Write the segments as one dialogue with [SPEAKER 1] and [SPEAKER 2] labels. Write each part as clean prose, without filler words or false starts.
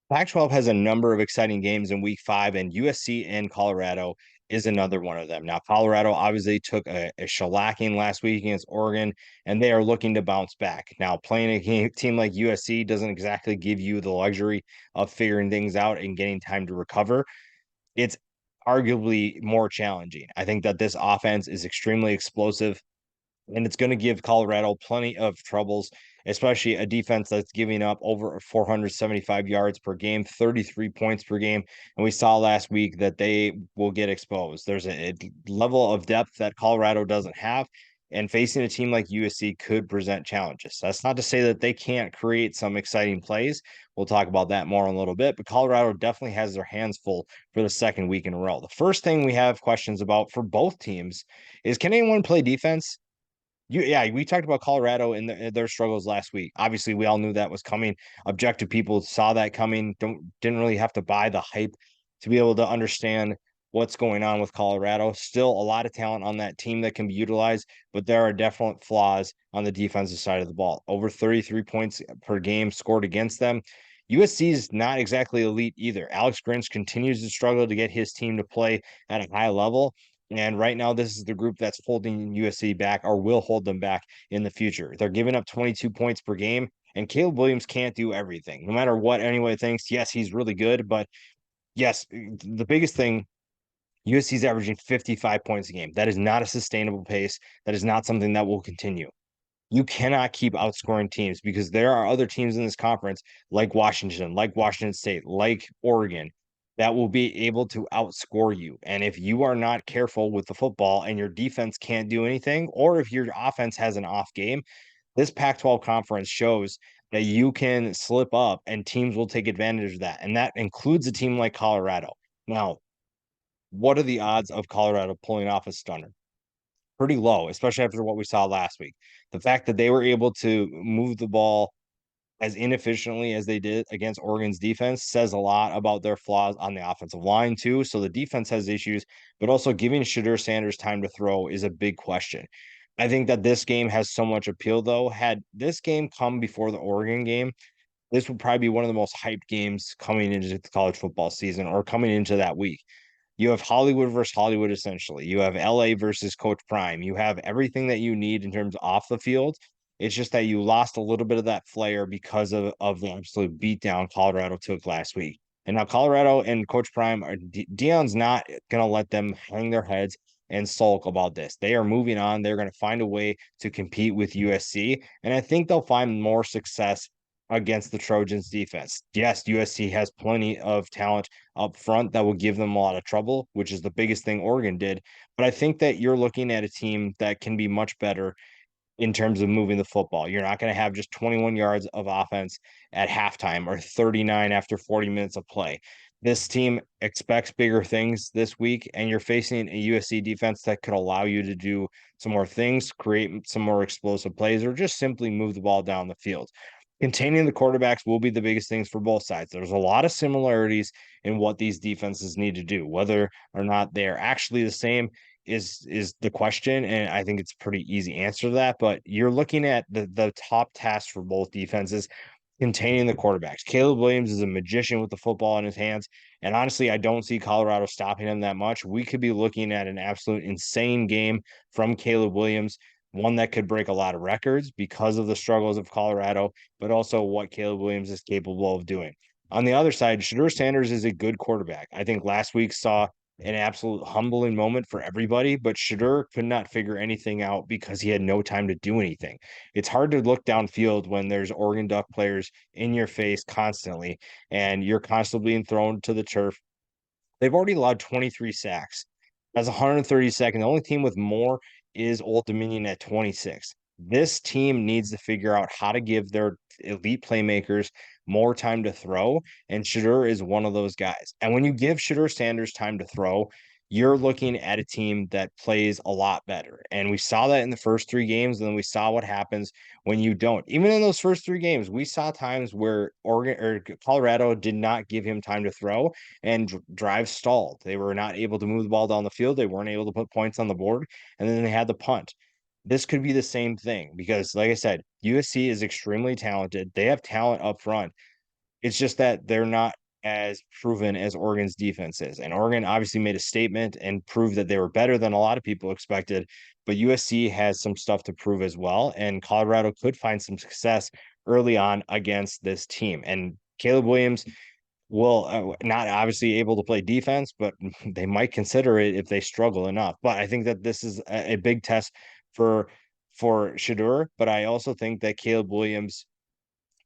[SPEAKER 1] Pac-12 has a number of exciting games in week 5, and USC and Colorado is another one of them. Now, Colorado obviously took a shellacking last week against Oregon, and they are looking to bounce back. Now, playing a team like USC doesn't exactly give you the luxury of figuring things out and getting time to recover. It's arguably more challenging. I think that this offense is extremely explosive and it's going to give Colorado plenty of troubles, especially a defense that's giving up over 475 yards per game, 33 points per game. And we saw last week that they will get exposed. There's a level of depth that Colorado doesn't have, and facing a team like USC could present challenges. That's not to say that they can't create some exciting plays. We'll talk about that more in a little bit, but Colorado definitely has their hands full for the second week in a row. The first thing we have questions about for both teams is, can anyone play defense? Yeah, we talked about Colorado and their struggles last week. Obviously, we all knew that was coming. Objective people saw that coming. Didn't really have to buy the hype to be able to understand what's going on with Colorado. Still a lot of talent on that team that can be utilized, but there are definite flaws on the defensive side of the ball. Over 33 points per game scored against them. USC is not exactly elite either. Alex Grinch continues to struggle to get his team to play at a high level. And right now, this is the group that's holding USC back or will hold them back in the future. They're giving up 22 points per game, and Caleb Williams can't do everything. No matter what anyone thinks, yes, he's really good, but yes, the biggest thing, USC is averaging 55 points a game. That is not a sustainable pace. That is not something that will continue. You cannot keep outscoring teams because there are other teams in this conference like Washington State, like Oregon, that will be able to outscore you. And if you are not careful with the football and your defense can't do anything, or if your offense has an off game, this Pac-12 conference shows that you can slip up and teams will take advantage of that. And that includes a team like Colorado. Now, what are the odds of Colorado pulling off a stunner? Pretty low, especially after what we saw last week. The fact that they were able to move the ball as inefficiently as they did against Oregon's defense says a lot about their flaws on the offensive line, too. So the defense has issues, but also giving Shadur Sanders time to throw is a big question. I think that this game has so much appeal, though. Had this game come before the Oregon game, this would probably be one of the most hyped games coming into the college football season or coming into that week. You have Hollywood versus Hollywood, essentially. You have LA versus Coach Prime. You have everything that you need in terms of off the field. It's just that you lost a little bit of that flair because of the absolute beatdown Colorado took last week. And now Colorado and Coach Prime are Dion's not going to let them hang their heads and sulk about this. They are moving on. They're going to find a way to compete with USC. And I think they'll find more success against the Trojans defense. Yes, USC has plenty of talent up front that will give them a lot of trouble, which is the biggest thing Oregon did. But I think that you're looking at a team that can be much better in terms of moving the football. You're not going to have just 21 yards of offense at halftime or 39 after 40 minutes of play. This team expects bigger things this week, and you're facing a USC defense that could allow you to do some more things, create some more explosive plays, or just simply move the ball down the field. Containing the quarterbacks will be the biggest things for both sides. There's a lot of similarities in what these defenses need to do. Whether or not they're actually the same is the question, and I think it's a pretty easy answer to that. But you're looking at the top task for both defenses containing the quarterbacks. Caleb Williams is a magician with the football in his hands, and honestly, I don't see Colorado stopping him that much. We could be looking at an absolute insane game from Caleb Williams, one that could break a lot of records because of the struggles of Colorado, but also what Caleb Williams is capable of doing. On the other side, Shadur Sanders is a good quarterback. I think last week saw an absolute humbling moment for everybody, but Shadur could not figure anything out because he had no time to do anything. It's hard to look downfield when there's Oregon Duck players in your face constantly and you're constantly being thrown to the turf. They've already allowed 23 sacks. That's 132nd. The only team with more is Old Dominion at 26. This team needs to figure out how to give their elite playmakers more time to throw, and Shadur is one of those guys. And when you give Shadur Sanders time to throw, you're looking at a team that plays a lot better. And we saw that in the first 3 games, and then we saw what happens when you don't. Even in those first 3 games, we saw times where Oregon or Colorado did not give him time to throw and drive stalled. They were not able to move the ball down the field. They weren't able to put points on the board, and then they had the punt. This could be the same thing because, like I said, USC is extremely talented. They have talent up front. It's just that they're not as proven as Oregon's defense is. And Oregon obviously made a statement and proved that they were better than a lot of people expected. But USC has some stuff to prove as well. And Colorado could find some success early on against this team. And Caleb Williams will not obviously able to play defense, but they might consider it if they struggle enough. But I think that this is a big test for Shadur. But I also think that Caleb Williams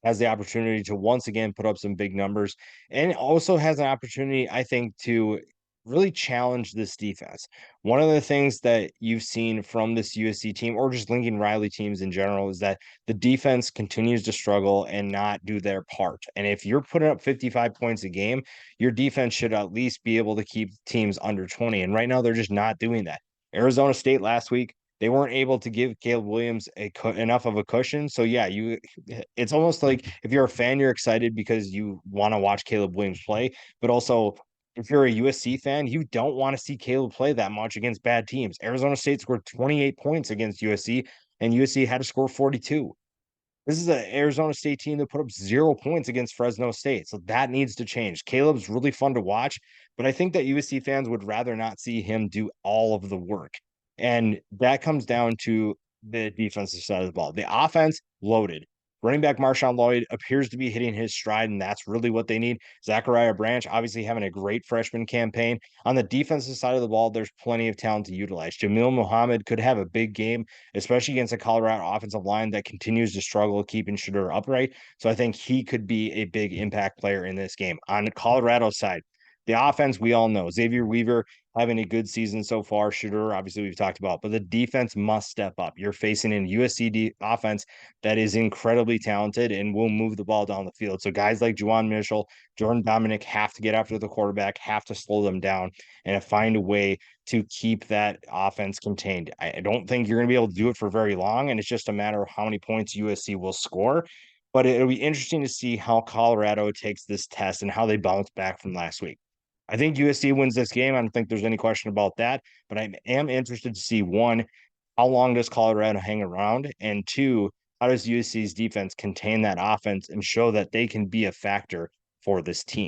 [SPEAKER 1] has the opportunity to once again put up some big numbers and also has an opportunity, I think, to really challenge this defense. One of the things that you've seen from this USC team or just Lincoln Riley teams in general is that the defense continues to struggle and not do their part. And if you're putting up 55 points a game, your defense should at least be able to keep teams under 20. And right now, they're just not doing that. Arizona State last week, they weren't able to give Caleb Williams enough of a cushion. So yeah, it's almost like if you're a fan, you're excited because you want to watch Caleb Williams play, but also if you're a USC fan, you don't want to see Caleb play that much against bad teams. Arizona State scored 28 points against USC, and USC had to score 42. This is an Arizona State team that put up 0 points against Fresno State. So that needs to change. Caleb's really fun to watch, but I think that USC fans would rather not see him do all of the work. And that comes down to the defensive side of the ball. The offense loaded. Running back Marshawn Lloyd appears to be hitting his stride, and that's really what they need. Zachariah Branch obviously having a great freshman campaign. On the defensive side of the ball, there's plenty of talent to utilize. Jamil Muhammad could have a big game, especially against a Colorado offensive line that continues to struggle keeping Shadur upright. So I think he could be a big impact player in this game. On the Colorado side, the offense, we all know Xavier Weaver having a good season so far. Shadur, obviously, we've talked about, but the defense must step up. You're facing an USC offense that is incredibly talented and will move the ball down the field. So guys like Juwan Mitchell, Jordan Dominic have to get after the quarterback, have to slow them down, and find a way to keep that offense contained. I don't think you're going to be able to do it for very long, and it's just a matter of how many points USC will score. But it'll be interesting to see how Colorado takes this test and how they bounce back from last week. I think USC wins this game. I don't think there's any question about that. But I am interested to see one, how long does Colorado hang around? And two, how does USC's defense contain that offense and show that they can be a factor for this team?